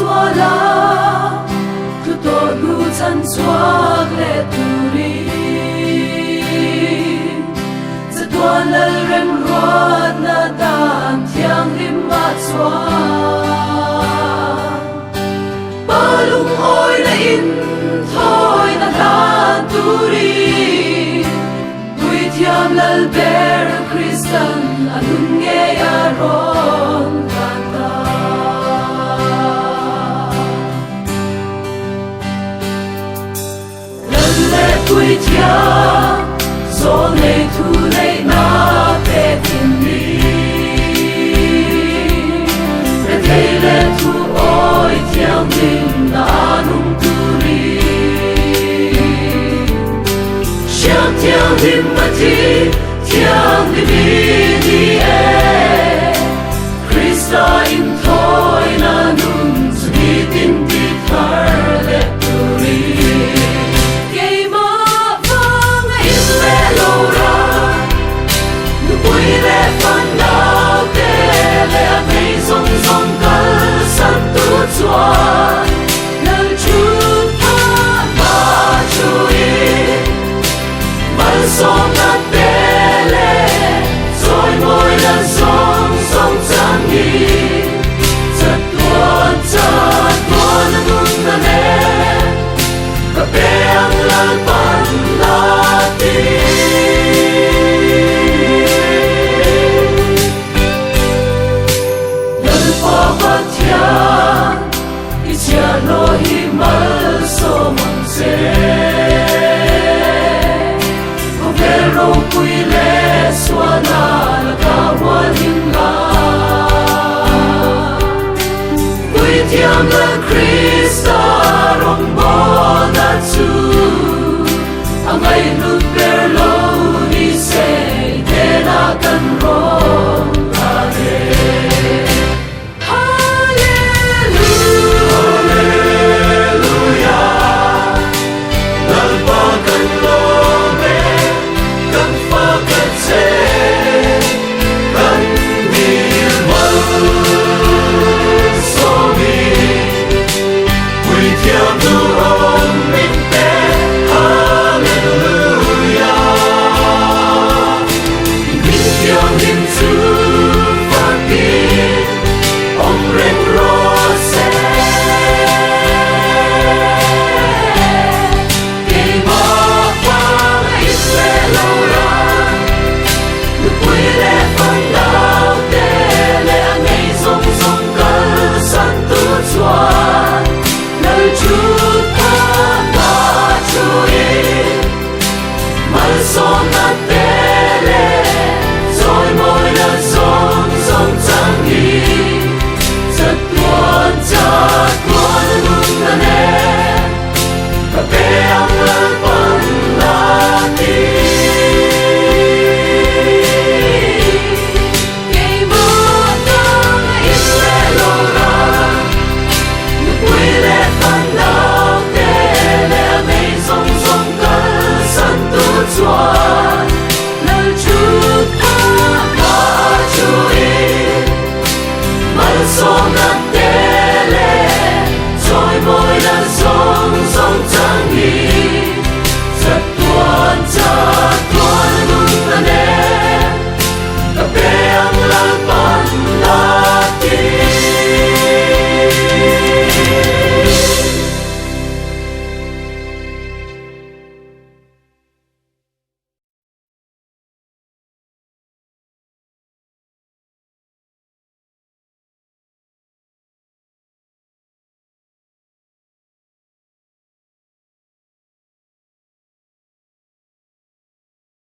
xóa lá cứ tội bu chân xóa lệ turiจะตัวละเรนรอดนาดานเทียงริมมาxóaปาลุงอ้อยละอินถอยนาดานตุรีบุยเทียมละเบรคริสตันอนุนเงยรอนกันตาละเลบุยเทียมโซเลทูเลนาเปตินีเรเทเลทูโอยเทียมลิงนานุงตุรีเชียงเทียงลิมมาทีเทียงลิมีดีเอคริสตาอินทอยนานุงสกีตินดีทาร์เลตุรีHãy subscribe Tiang la Krista rong bona tu Angai lut berlo ni se Dena kan rong kare Hallelujah Lalpa kan lome Kan fa kan se Kan nilmal Tiang tu